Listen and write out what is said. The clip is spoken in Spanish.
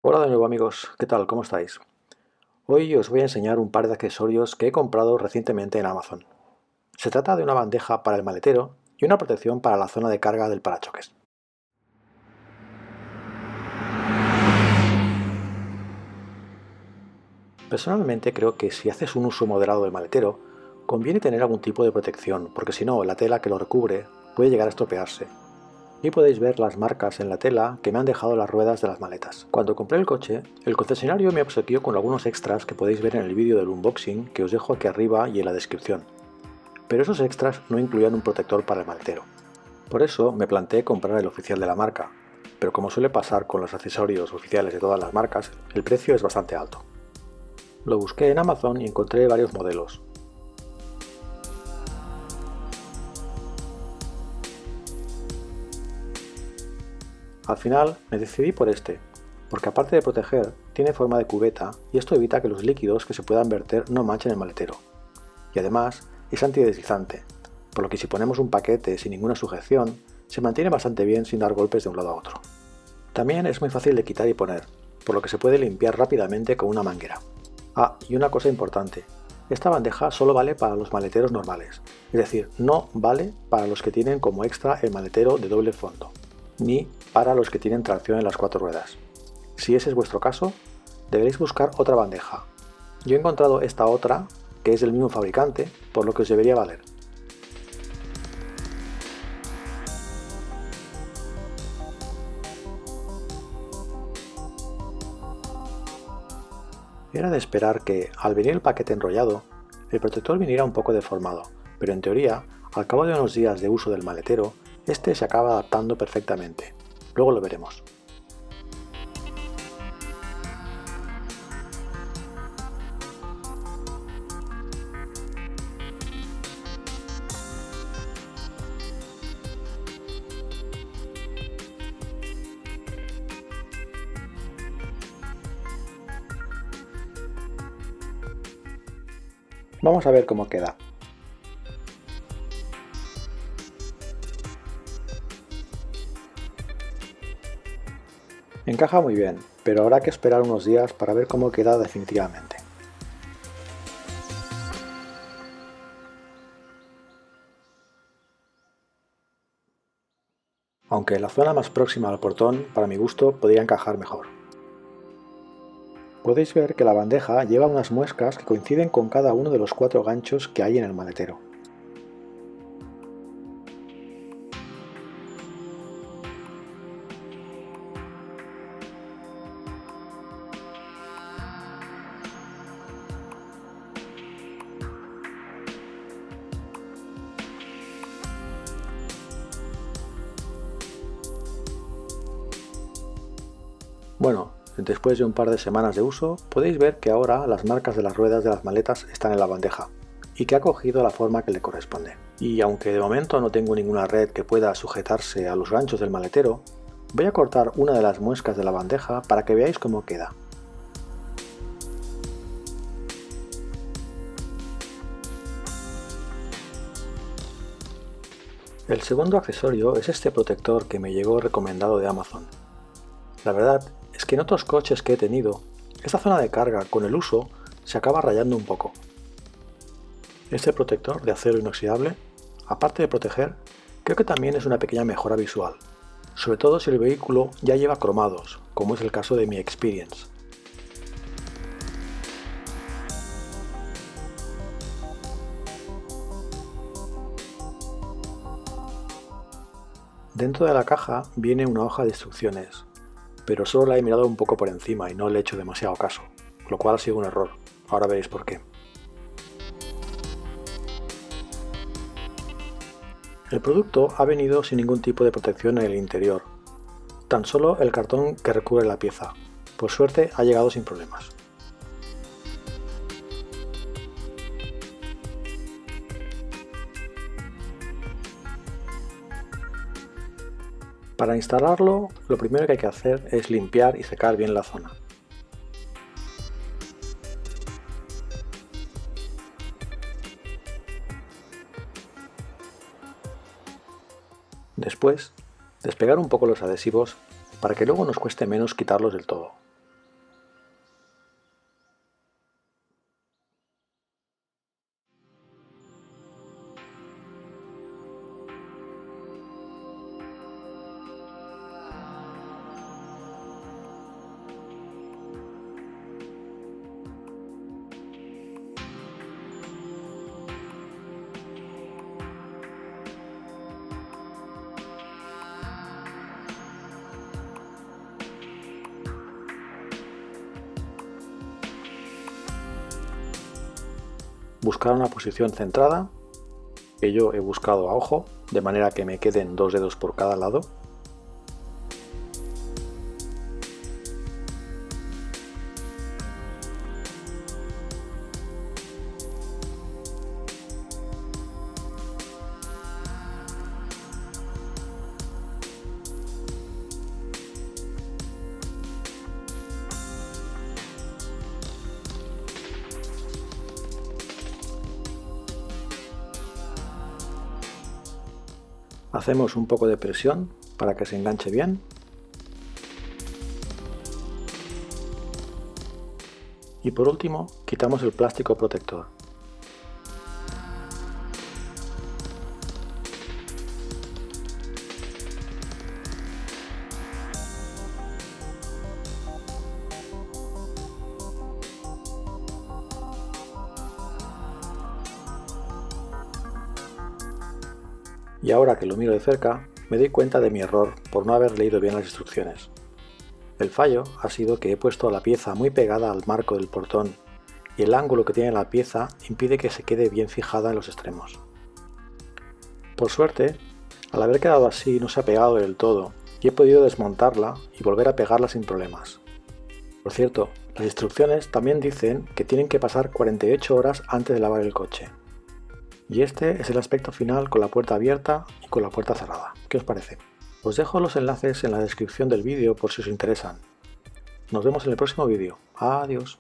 Hola de nuevo amigos, ¿qué tal? ¿Cómo estáis? Hoy os voy a enseñar un par de accesorios que he comprado recientemente en Amazon. Se trata de una bandeja para el maletero y una protección para la zona de carga del parachoques. Personalmente creo que si haces un uso moderado del maletero, conviene tener algún tipo de protección, porque si no, la tela que lo recubre puede llegar a estropearse. Y podéis ver las marcas en la tela que me han dejado las ruedas de las maletas. Cuando compré el coche, el concesionario me obsequió con algunos extras que podéis ver en el vídeo del unboxing que os dejo aquí arriba y en la descripción. Pero esos extras no incluían un protector para el maletero. Por eso me planteé comprar el oficial de la marca, pero como suele pasar con los accesorios oficiales de todas las marcas, el precio es bastante alto. Lo busqué en Amazon y encontré varios modelos. Al final me decidí por este, porque aparte de proteger, tiene forma de cubeta y esto evita que los líquidos que se puedan verter no manchen el maletero. Y además es antideslizante, por lo que si ponemos un paquete sin ninguna sujeción, se mantiene bastante bien sin dar golpes de un lado a otro. También es muy fácil de quitar y poner, por lo que se puede limpiar rápidamente con una manguera. Ah, y una cosa importante, esta bandeja solo vale para los maleteros normales, es decir, no vale para los que tienen como extra el maletero de doble fondo, ni para los que tienen tracción en las 4 ruedas. Si ese es vuestro caso, deberéis buscar otra bandeja. Yo he encontrado esta otra, que es del mismo fabricante, por lo que os debería valer. Era de esperar que, al venir el paquete enrollado, el protector viniera un poco deformado, pero en teoría, al cabo de unos días de uso del maletero, este se acaba adaptando perfectamente. Luego lo veremos. Vamos a ver cómo queda. Encaja muy bien, pero habrá que esperar unos días para ver cómo queda definitivamente. Aunque la zona más próxima al portón, para mi gusto, podría encajar mejor. Podéis ver que la bandeja lleva unas muescas que coinciden con cada uno de los 4 ganchos que hay en el maletero. Bueno, después de un par de semanas de uso, podéis ver que ahora las marcas de las ruedas de las maletas están en la bandeja y que ha cogido la forma que le corresponde. Y aunque de momento no tengo ninguna red que pueda sujetarse a los ganchos del maletero, voy a cortar una de las muescas de la bandeja para que veáis cómo queda. El segundo accesorio es este protector que me llegó recomendado de Amazon. La verdad es que en otros coches que he tenido, esta zona de carga con el uso se acaba rayando un poco. Este protector de acero inoxidable, aparte de proteger, creo que también es una pequeña mejora visual, sobre todo si el vehículo ya lleva cromados, como es el caso de mi Experience. Dentro de la caja viene una hoja de instrucciones, pero solo la he mirado un poco por encima y no le he hecho demasiado caso, lo cual ha sido un error. Ahora veréis por qué. El producto ha venido sin ningún tipo de protección en el interior, tan solo el cartón que recubre la pieza. Por suerte ha llegado sin problemas. Para instalarlo, lo primero que hay que hacer es limpiar y secar bien la zona. Después, despegar un poco los adhesivos para que luego nos cueste menos quitarlos del todo. buscar una posición centrada, que yo he buscado a ojo, de manera que me queden 2 dedos por cada lado. Hacemos un poco de presión para que se enganche bien. Y por último, quitamos el plástico protector. Y ahora que lo miro de cerca, me doy cuenta de mi error por no haber leído bien las instrucciones. El fallo ha sido que he puesto la pieza muy pegada al marco del portón y el ángulo que tiene la pieza impide que se quede bien fijada en los extremos. Por suerte, al haber quedado así no se ha pegado del todo y he podido desmontarla y volver a pegarla sin problemas. Por cierto, las instrucciones también dicen que tienen que pasar 48 horas antes de lavar el coche. Y este es el aspecto final con la puerta abierta y con la puerta cerrada. ¿Qué os parece? Os dejo los enlaces en la descripción del vídeo por si os interesan. Nos vemos en el próximo vídeo. Adiós.